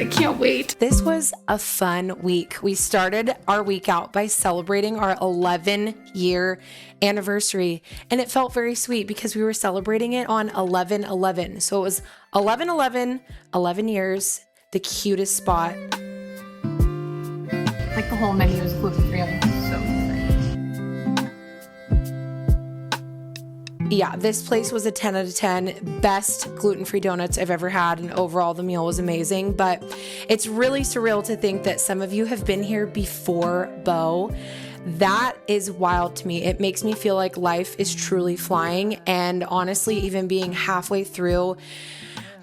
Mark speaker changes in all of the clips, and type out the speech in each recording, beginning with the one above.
Speaker 1: can't wait.
Speaker 2: This was a fun week. We started our week out by celebrating our 11-year anniversary, and it felt very sweet because we were celebrating it on 11/11. So it was 11/11, 11 years, the cutest spot.
Speaker 1: Like the whole menu is gluten-free. I'm so excited.
Speaker 2: Yeah, this place was a 10 out of 10. Best gluten-free donuts I've ever had, and overall the meal was amazing. But it's really surreal to think that some of you have been here before Bo. That is wild to me. It makes me feel like life is truly flying, and honestly, even being halfway through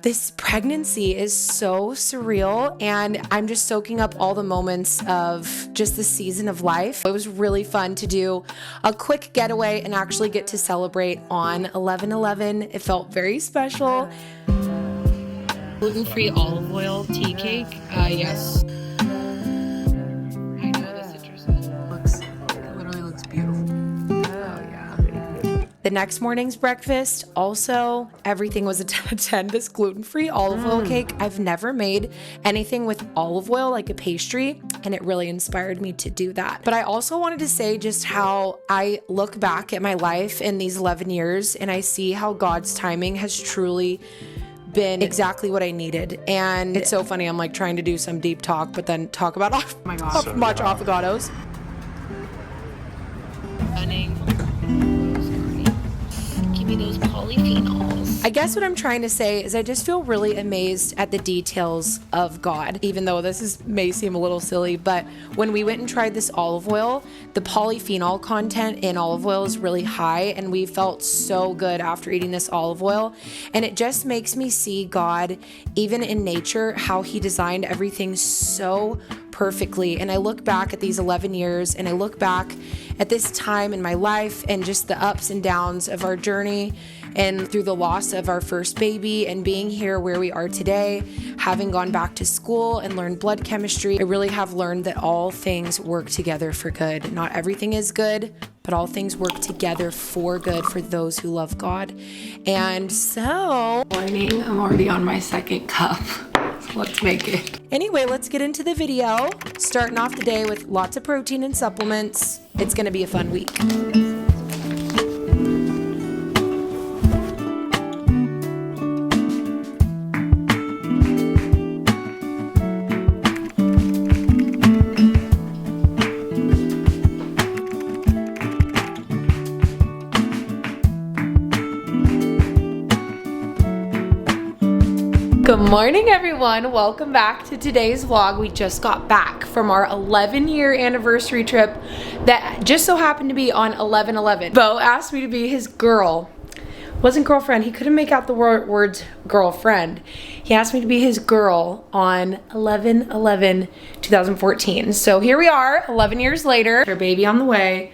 Speaker 2: this pregnancy is so surreal, and I'm just soaking up all the moments of just the season of life. It was really fun to do a quick getaway and actually get to celebrate on 11/11. It felt very special.
Speaker 1: Gluten-free olive oil tea cake. Yes. I know the citrus literally looks beautiful. Oh yeah.
Speaker 2: The next morning's breakfast, also, everything was a 10 out of 10. This gluten-free olive oil cake, I've never made anything with olive oil, like a pastry, and it really inspired me to do that. But I also wanted to say just how I look back at my life in these 11 years, and I see how God's timing has truly been exactly what I needed. And it's so funny, I'm like trying to do some deep talk, but then talk about much avocados.
Speaker 1: Give me those polyphenols.
Speaker 2: I guess what I'm trying to say is I just feel really amazed at the details of God, even though may seem a little silly, but when we went and tried this olive oil, the polyphenol content in olive oil is really high, and we felt so good after eating this olive oil. And it just makes me see God, even in nature, how he designed everything so perfectly. And I look back at these 11 years, and I look back at this time in my life and just the ups and downs of our journey, and through the loss of our first baby, and being here where we are today, having gone back to school and learned blood chemistry. I really have learned that all things work together for good. Not everything is good, but all things work together for good for those who love God. And so,
Speaker 1: Morning, I'm already on my second cup. Let's make it.
Speaker 2: Anyway, let's get into the video. Starting off the day with lots of protein and supplements. It's gonna be a fun week. Good morning, everyone. Welcome back to today's vlog. We just got back from our 11-year anniversary trip that just so happened to be on 11/11. Bo asked me to be his girl. Wasn't girlfriend. He couldn't make out the words girlfriend. He asked me to be his girl on 11/11/2014. So here we are, 11 years later. Our baby on the way.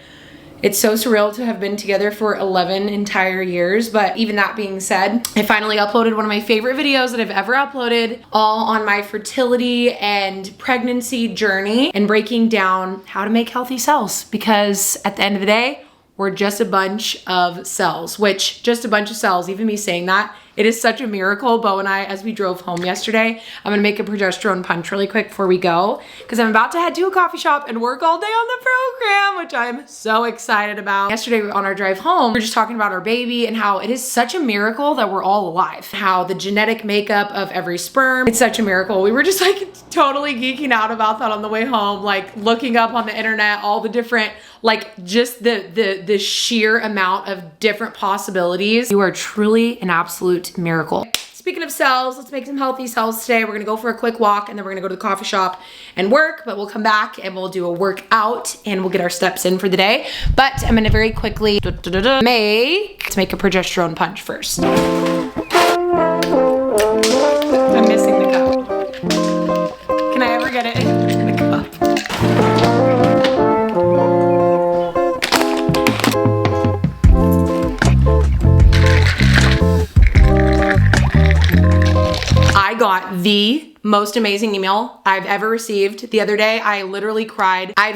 Speaker 2: It's so surreal to have been together for 11 entire years, but even that being said, I finally uploaded one of my favorite videos that I've ever uploaded, all on my fertility and pregnancy journey and breaking down how to make healthy cells, because at the end of the day, we're just a bunch of cells, which just a bunch of cells, even me saying that, it is such a miracle. Bo and I, as we drove home yesterday, I'm gonna make a progesterone punch really quick before we go, because I'm about to head to a coffee shop and work all day on the program, which I'm so excited about. Yesterday on our drive home, we were just talking about our baby and how it is such a miracle that we're all alive. How the genetic makeup of every sperm, it's such a miracle. We were just like totally geeking out about that on the way home, like looking up on the internet, all the different, like just the sheer amount of different possibilities. You are truly an absolute miracle. Speaking of cells, let's make some healthy cells today. We're gonna go for a quick walk, and then we're gonna go to the coffee shop and work, but we'll come back and we'll do a workout and we'll get our steps in for the day. But I'm gonna very quickly let's make a progesterone punch first. I'm missing the cup. Can I ever get it in the cup? I got the most amazing email I've ever received the other day. I literally cried. I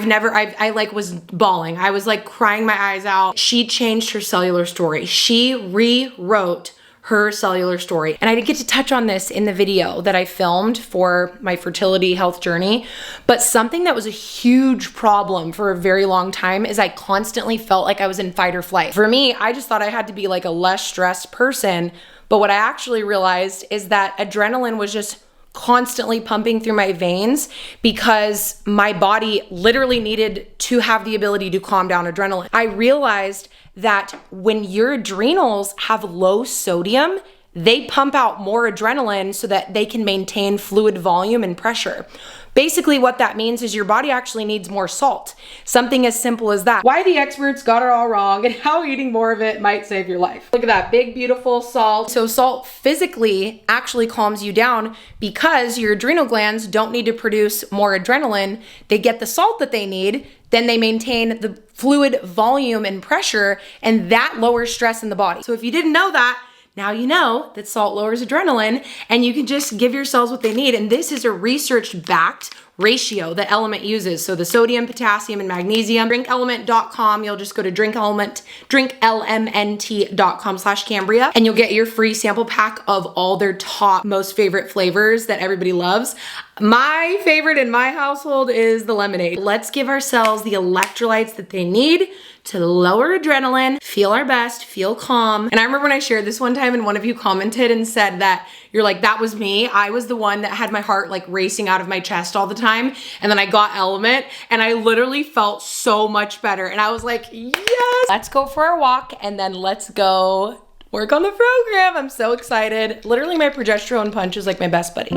Speaker 2: like was bawling. I was like crying my eyes out. She changed her cellular story. She rewrote her cellular story. And I didn't get to touch on this in the video that I filmed for my fertility health journey, but something that was a huge problem for a very long time is I constantly felt like I was in fight or flight. For me, I just thought I had to be like a less stressed person, but what I actually realized is that adrenaline was just constantly pumping through my veins because my body literally needed to have the ability to calm down adrenaline. I realized that when your adrenals have low sodium, they pump out more adrenaline so that they can maintain fluid volume and pressure. Basically, what that means is your body actually needs more salt. Something as simple as that. Why the experts got it all wrong and how eating more of it might save your life. Look at that big, beautiful salt. So salt physically actually calms you down because your adrenal glands don't need to produce more adrenaline. They get the salt that they need, then they maintain the fluid volume and pressure, and that lowers stress in the body. So if you didn't know that, now you know that salt lowers adrenaline and you can just give your cells what they need. And this is a research-backed ratio that LMNT uses. So the sodium, potassium, and magnesium. DrinkElement.com, you'll just go to drinklmnt.com/Cambria and you'll get your free sample pack of all their top most favorite flavors that everybody loves. My favorite in my household is the lemonade. Let's give ourselves the electrolytes that they need to lower adrenaline, feel our best, feel calm. And I remember when I shared this one time and one of you commented and said that you're like, that was me. I was the one that had my heart like racing out of my chest all the time. And then I got LMNT and I literally felt so much better. And I was like, yes, let's go for a walk and then let's go work on the program. I'm so excited. Literally my progesterone punch is like my best buddy.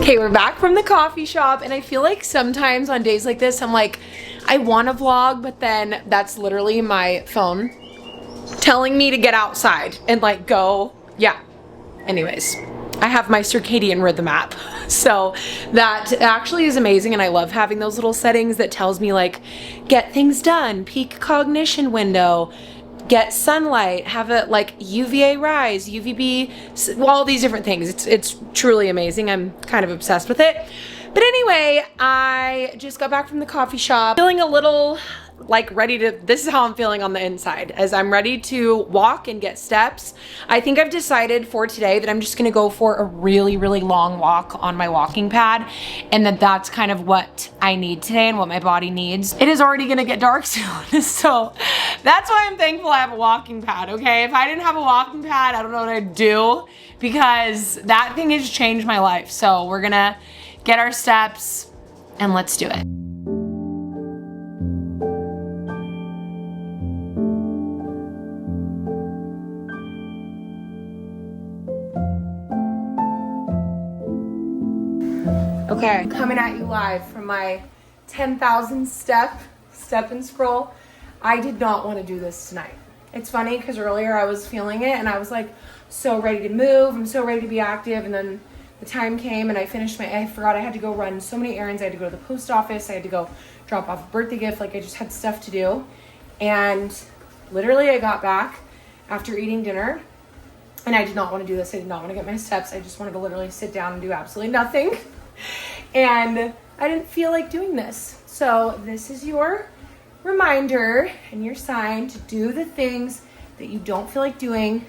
Speaker 2: Okay, we're back from the coffee shop and I feel like sometimes on days like this, I'm like, I want to vlog, but then that's literally my phone telling me to get outside and like go, yeah. Anyways, I have my circadian rhythm app. So that actually is amazing and I love having those little settings that tells me like, get things done, peak cognition window, get sunlight, have it like UVA rise, UVB, all these different things. It's truly amazing. I'm kind of obsessed with it. But anyway, I just got back from the coffee shop, feeling a little like ready to, this is how I'm feeling on the inside, as I'm ready to walk and get steps. I think I've decided for today that I'm just gonna go for a really, really long walk on my walking pad, and that's kind of what I need today and what my body needs. It is already gonna get dark soon, so that's why I'm thankful I have a walking pad, okay? If I didn't have a walking pad, I don't know what I'd do, because that thing has changed my life. So we're gonna get our steps and let's do it. Okay, coming at you live from my 10,000 step and scroll. I did not want to do this tonight. It's funny because earlier I was feeling it and I was like so ready to move. I'm so ready to be active, and then the time came and I forgot I had to go run so many errands. I had to go to the post office. I had to go drop off a birthday gift. Like I just had stuff to do. And literally I got back after eating dinner and I did not want to do this. I did not want to get my steps. I just wanted to literally sit down and do absolutely nothing. And I didn't feel like doing this. So this is your reminder and your sign to do the things that you don't feel like doing,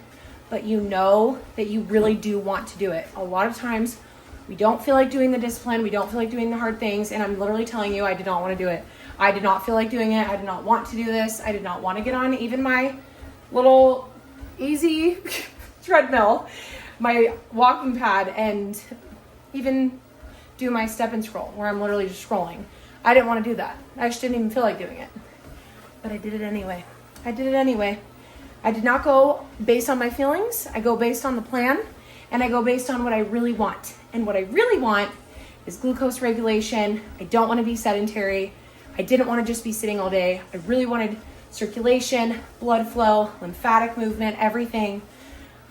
Speaker 2: but you know that you really do want to do it. A lot of times we don't feel like doing the discipline. We don't feel like doing the hard things. And I'm literally telling you, I did not want to do it. I did not feel like doing it. I did not want to do this. I did not want to get on even my little easy treadmill, my walking pad, and even do my step and scroll where I'm literally just scrolling. I didn't want to do that. I just didn't even feel like doing it. But I did it anyway. I did it anyway. I did not go based on my feelings. I go based on the plan, and I go based on what I really want. And what I really want is glucose regulation. I don't want to be sedentary. I didn't want to just be sitting all day. I really wanted circulation, blood flow, lymphatic movement, everything.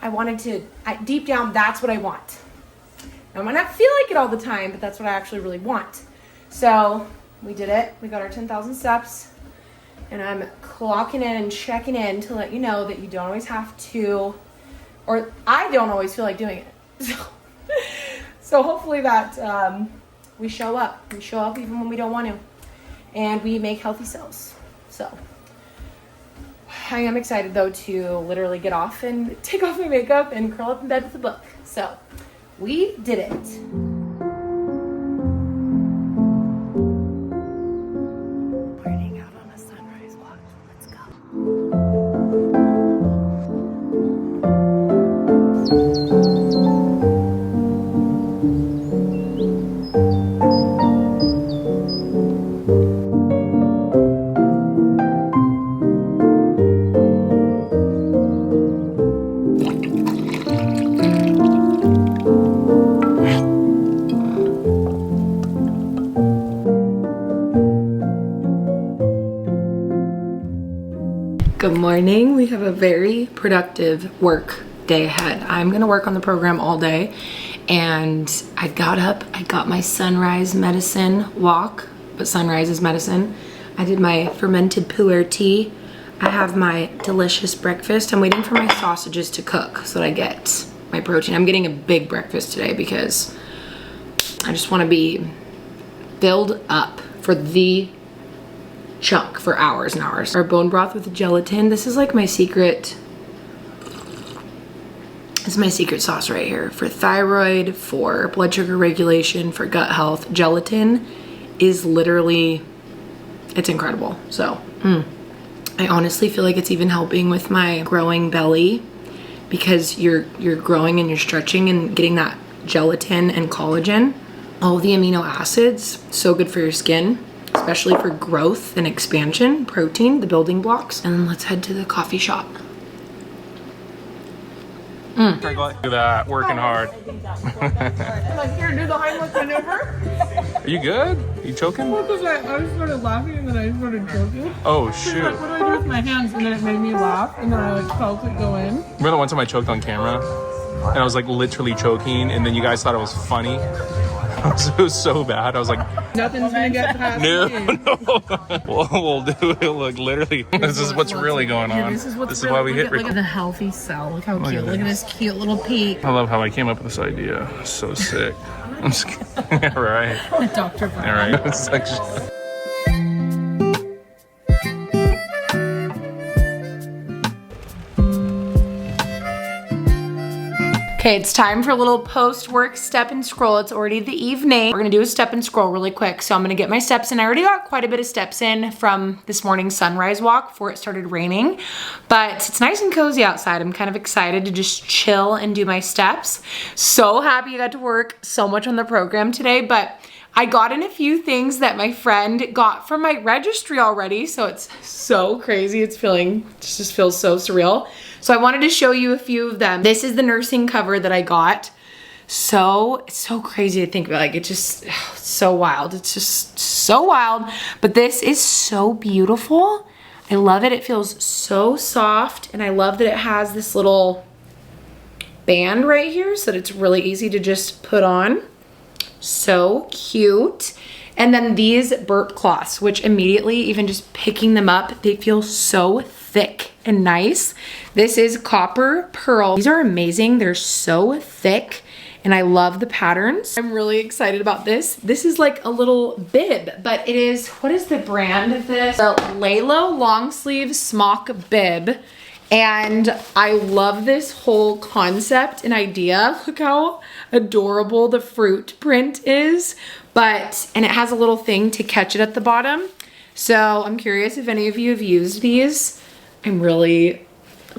Speaker 2: I wanted to, deep down, that's what I want. I might not feel like it all the time, but that's what I actually really want. So we did it. We got our 10,000 steps, and I'm clocking in and checking in to let you know that you don't always have to, or I don't always feel like doing it. So So hopefully that we show up. We show up even when we don't want to. And we make healthy cells. So I am excited though to literally get off and take off my makeup and curl up in bed with a book. So we did it. Good morning. We have a very productive work day ahead. I'm gonna work on the program all day, and I got up, I got my sunrise medicine walk, but sunrise is medicine. I did my fermented pu'er tea. I have my delicious breakfast. I'm waiting for my sausages to cook so that I get my protein. I'm getting a big breakfast today because I just wanna be filled up for the chunk for hours and hours. Our bone broth with gelatin. This is like my secret, this is my secret sauce right here. For thyroid, for blood sugar regulation, for gut health. Gelatin is literally, it's incredible. So, I honestly feel like it's even helping with my growing belly because you're growing and you're stretching and getting that gelatin and collagen. All the amino acids, so good for your skin, especially for growth and expansion, protein, the building blocks. And then let's head to the coffee shop.
Speaker 3: Look at that, working hard.
Speaker 1: Like, here, do the Heimlich maneuver.
Speaker 3: Are you good? You choking?
Speaker 1: Well, because I started laughing and then I started choking.
Speaker 3: Oh
Speaker 1: She's
Speaker 3: shoot.
Speaker 1: like, what do I do with my hands? And then it made me laugh and then I like felt it go in.
Speaker 3: Remember the one time I choked on camera? And I was like literally choking and then you guys thought it was funny? It was so bad. I was like,
Speaker 1: Nothing's gonna get past
Speaker 3: no,
Speaker 1: me.
Speaker 3: no. We'll do it. Look, literally, this is what's really going on.
Speaker 1: This is
Speaker 3: Why we hit
Speaker 1: Look at the healthy cell. Look how cute. Look at this cute little peak.
Speaker 3: I love how I came up with this idea. So sick. I'm just kidding. Right.
Speaker 1: Dr.
Speaker 3: All right. It's like,
Speaker 2: Okay, it's time for a little post-work step and scroll. It's already the evening. We're gonna do a step and scroll really quick. So I'm gonna get my steps in. I already got quite a bit of steps in from this morning's sunrise walk before it started raining, but it's nice and cozy outside. I'm kind of excited to just chill and do my steps. So happy I got to work so much on the program today, but I got in a few things that my friend got from my registry already, so it's so crazy. It just feels so surreal. So I wanted to show you a few of them. This is the nursing cover that I got. So, it's so crazy to think about. Like, it's so wild. It's just so wild. But this is so beautiful. I love it. It feels so soft. And I love that it has this little band right here so that it's really easy to just put on. So cute. And then these burp cloths, which immediately, even just picking them up, they feel so thick and nice. This is copper pearl. These are amazing. They're so thick and I love the patterns. I'm really excited about this. This is like a little bib, but it is, what is the brand of this? The Lalo long sleeve smock bib. And I love this whole concept and idea. Look how adorable the fruit print is, and it has a little thing to catch it at the bottom. So I'm curious if any of you have used these. I'm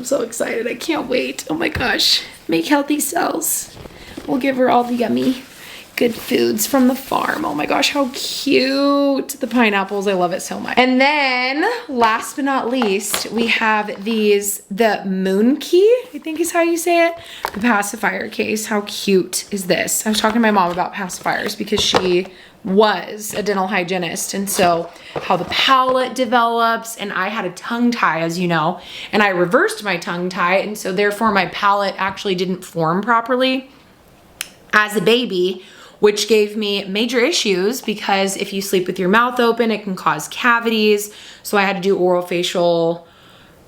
Speaker 2: so excited. I can't wait. Oh my gosh. Make healthy cells. We'll give her all the yummy good foods from the farm. Oh my gosh, how cute. The pineapples, I love it so much. And then last but not least, we have these, the Moon Key, I think is how you say it. The pacifier case. How cute is this? I was talking to my mom about pacifiers because she was a dental hygienist, and so how the palate develops, and I had a tongue tie, as you know, and I reversed my tongue tie, and so therefore my palate actually didn't form properly as a baby, which gave me major issues because if you sleep with your mouth open, it can cause cavities. So I had to do oral-facial.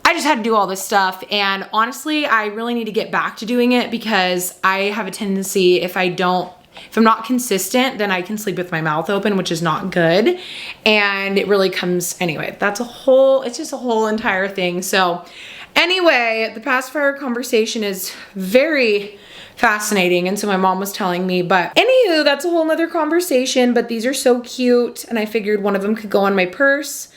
Speaker 2: I just had to do all this stuff, and honestly, I really need to get back to doing it because I have a tendency, if I don't if I'm not consistent, then I can sleep with my mouth open, which is not good. And it really comes, anyway, it's just a whole entire thing. So anyway, the pacifier conversation is very fascinating. And so my mom was telling me, but anywho, that's a whole nother conversation, but these are so cute. And I figured one of them could go on my purse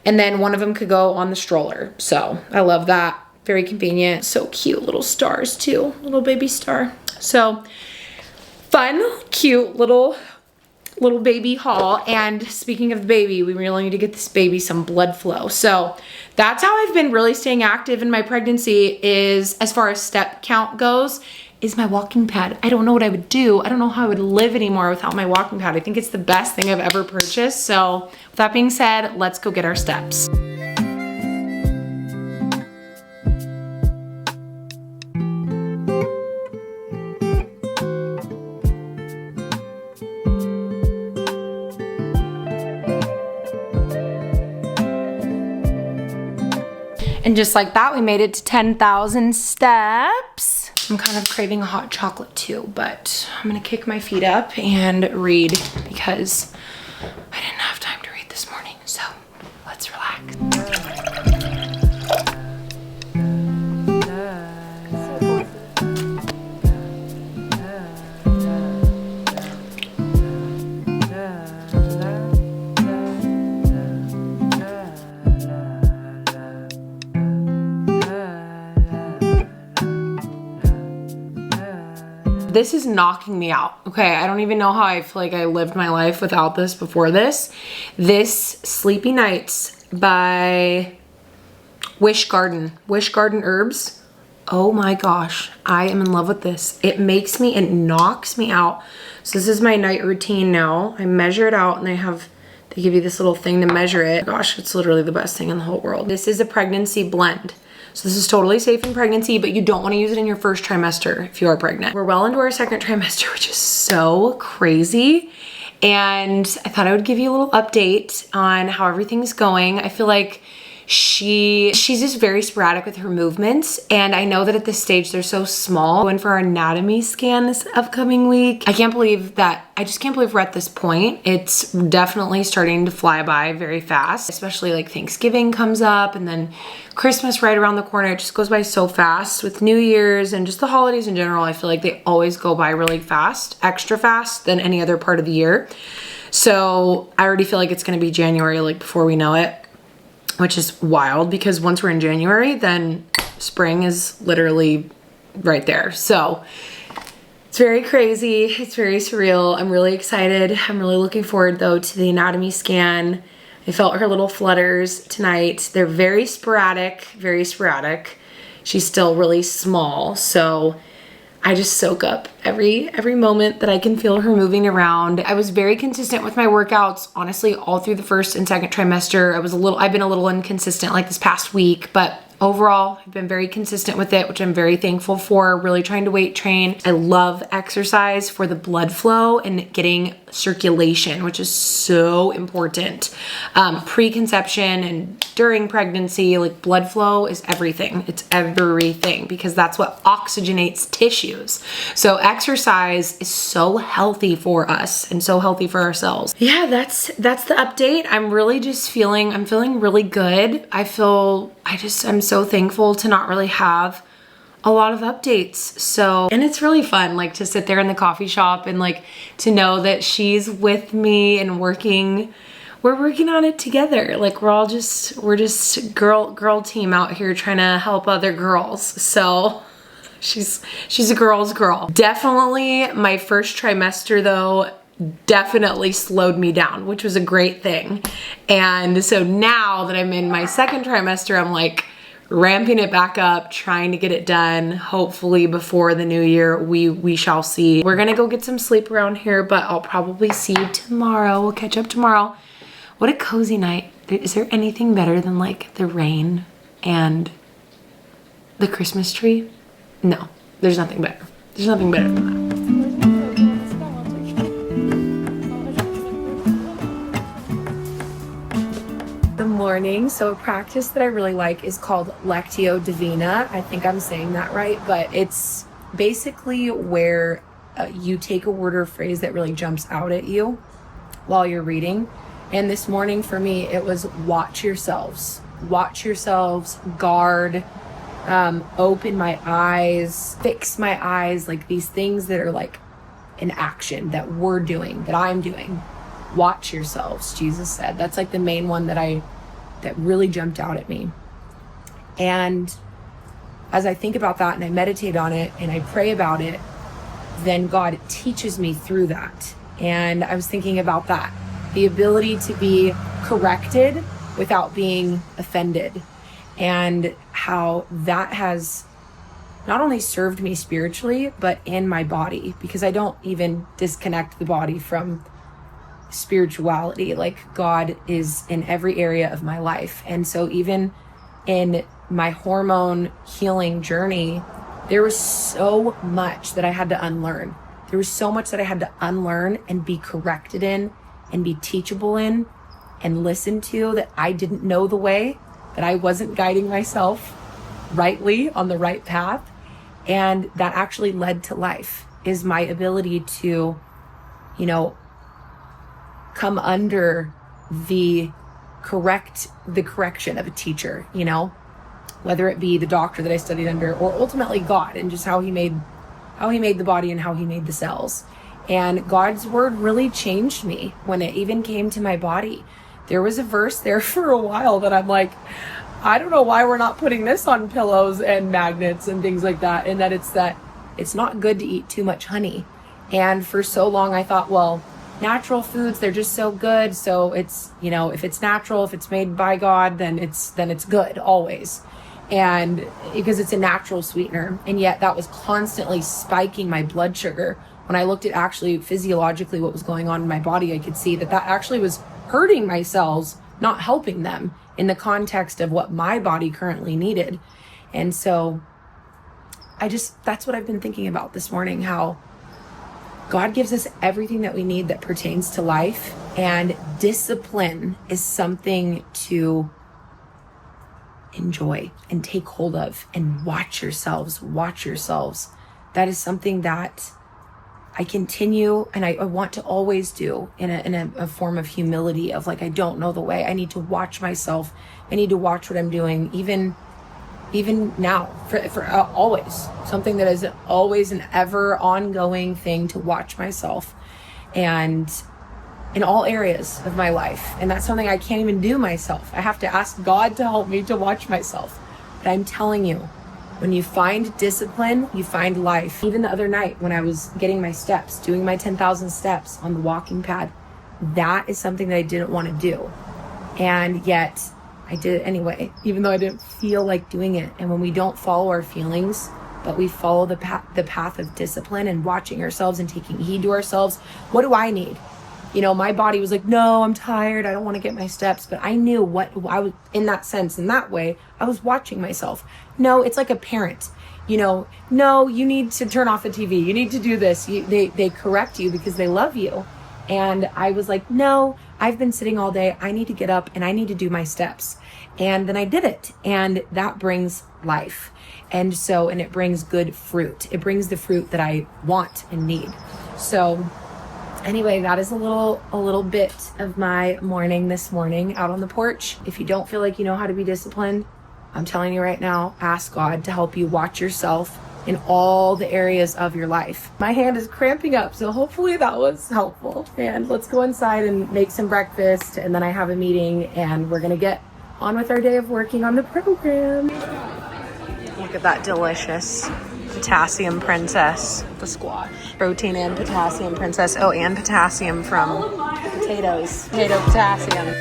Speaker 2: and then one of them could go on the stroller. So I love that. Very convenient. So cute little stars too, little baby star. So fun, cute little baby haul. And speaking of the baby, we really need to get this baby some blood flow. So that's how I've been really staying active in my pregnancy, is as far as step count goes, is my walking pad. I don't know what I would do. I don't know how I would live anymore without my walking pad. I think it's the best thing I've ever purchased. So with that being said, let's go get our steps. And just like that, we made it to 10,000 steps. I'm kind of craving a hot chocolate too, but I'm gonna kick my feet up and read because I didn't have time to read this morning. So let's relax. This is knocking me out. Okay, I don't even know how I feel like I lived my life without this before this. This Sleepy Nights by Wish Garden Herbs. Oh my gosh, I am in love with this. It knocks me out. So this is my night routine now. I measure it out and they give you this little thing to measure it. Gosh, it's literally the best thing in the whole world. This is a pregnancy blend. So this is totally safe in pregnancy, but you don't want to use it in your first trimester if you are pregnant. We're well into our second trimester, which is so crazy. And I thought I would give you a little update on how everything's going. I feel like she's just very sporadic with her movements. And I know that at this stage, they're so small. Going for our anatomy scan this upcoming week. I just can't believe we're at this point. It's definitely starting to fly by very fast, especially like Thanksgiving comes up and then Christmas right around the corner. It just goes by so fast with New Year's and just the holidays in general. I feel like they always go by really fast, extra fast than any other part of the year. So I already feel like it's gonna be January like before we know it, which is wild because once we're in January, then spring is literally right there. So it's very crazy. It's very surreal. I'm really excited. I'm really looking forward though to the anatomy scan. I felt her little flutters tonight. They're very sporadic, very sporadic. She's still really small. So I just soak up every moment that I can feel her moving around. I was very consistent with my workouts, honestly, all through the first and second trimester. I've been a little inconsistent like this past week, but overall, I've been very consistent with it, which I'm very thankful for. Really trying to weight train. I love exercise for the blood flow and getting circulation, which is so important. Preconception and during pregnancy, like blood flow is everything. It's everything because that's what oxygenates tissues. So exercise is so healthy for us and so healthy for ourselves. Yeah, that's the update. I'm feeling really good. I'm so thankful to not really have a lot of updates. So, and it's really fun, like to sit there in the coffee shop and like to know that she's with me and we're working on it together. Like we're just girl team out here trying to help other girls. So she's a girl's girl. Definitely my first trimester though, definitely slowed me down, which was a great thing. And so now that I'm in my second trimester, I'm like ramping it back up, trying to get it done. Hopefully before the new year, we shall see. We're gonna go get some sleep around here, but I'll probably see you tomorrow. We'll catch up tomorrow. What a cozy night. Is there anything better than like the rain and the Christmas tree? No, there's nothing better. There's nothing better than that. Morning. So a practice that I really like is called Lectio Divina. I think I'm saying that right, but it's basically where you take a word or phrase that really jumps out at you while you're reading. And this morning for me, it was watch yourselves, guard, open my eyes, fix my eyes, like these things that are like an action that we're doing, that I'm doing. Watch yourselves, Jesus said. That's like the main one that really jumped out at me. And as I think about that and I meditate on it and I pray about it, then God teaches me through that. And I was thinking about that, the ability to be corrected without being offended, and how that has not only served me spiritually, but in my body, because I don't even disconnect the body from spirituality. Like, God is in every area of my life. And so even in my hormone healing journey, there was so much that I had to unlearn. There was so much that I had to unlearn and be corrected in and be teachable in and listen to, that I didn't know the way, that I wasn't guiding myself rightly on the right path. And that actually led to life, is my ability to, come under the correction of a teacher, whether it be the doctor that I studied under or ultimately God, and just how he made the body and how he made the cells. And God's word really changed me when it even came to my body. There was a verse there for a while that I'm like, I don't know why we're not putting this on pillows and magnets and things like that. And that it's not good to eat too much honey. And for so long I thought, well, natural foods, they're just so good. So it's, if it's natural, if it's made by God, then it's good always. And because it's a natural sweetener. And yet that was constantly spiking my blood sugar. When I looked at actually physiologically what was going on in my body, I could see that actually was hurting my cells, not helping them in the context of what my body currently needed. And so that's what I've been thinking about this morning, how God gives us everything that we need that pertains to life, and discipline is something to enjoy and take hold of, and watch yourselves. That is something that I continue and I want to always do in a form of humility of like, I don't know the way. I need to watch myself. I need to watch what I'm doing, even now, for always. Something that is always an ever ongoing thing, to watch myself, and in all areas of my life. And that's something I can't even do myself. I have to ask God to help me to watch myself. But I'm telling you, when you find discipline, you find life. Even the other night when I was getting my steps, doing my 10,000 steps on the walking pad, that is something that I didn't want to do. And yet I did it anyway, even though I didn't feel like doing it. And when we don't follow our feelings, but we follow the path of discipline and watching ourselves and taking heed to ourselves, what do I need? My body was like, no, I'm tired. I don't want to get my steps. But I knew what I was, in that sense, in that way, I was watching myself. No, it's like a parent, no, you need to turn off the TV. You need to do this. They correct you because they love you. And I was like, no, I've been sitting all day. I need to get up and I need to do my steps. And then I did it. And that brings life. And it brings good fruit. It brings the fruit that I want and need. So anyway, that is a little bit of my morning this morning out on the porch. If you don't feel like you know how to be disciplined, I'm telling you right now, ask God to help you watch yourself in all the areas of your life. My hand is cramping up, so hopefully that was helpful. And let's go inside and make some breakfast, and then I have a meeting, and we're gonna get on with our day of working on the program. Look at that delicious potassium princess, the squash. Protein and potassium princess. Oh, and potassium from potatoes. Potato potassium.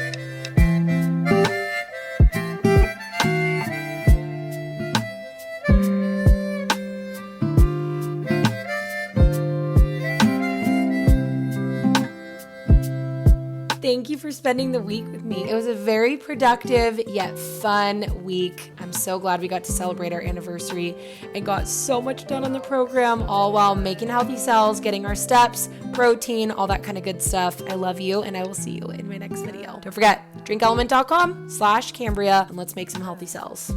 Speaker 2: Thank you for spending the week with me. It was a very productive yet fun week. I'm so glad we got to celebrate our anniversary and got so much done on the program, all while making healthy cells, getting our steps, protein, all that kind of good stuff. I love you, and I will see you in my next video. Don't forget, drinkelement.com/Cambria, and let's make some healthy cells.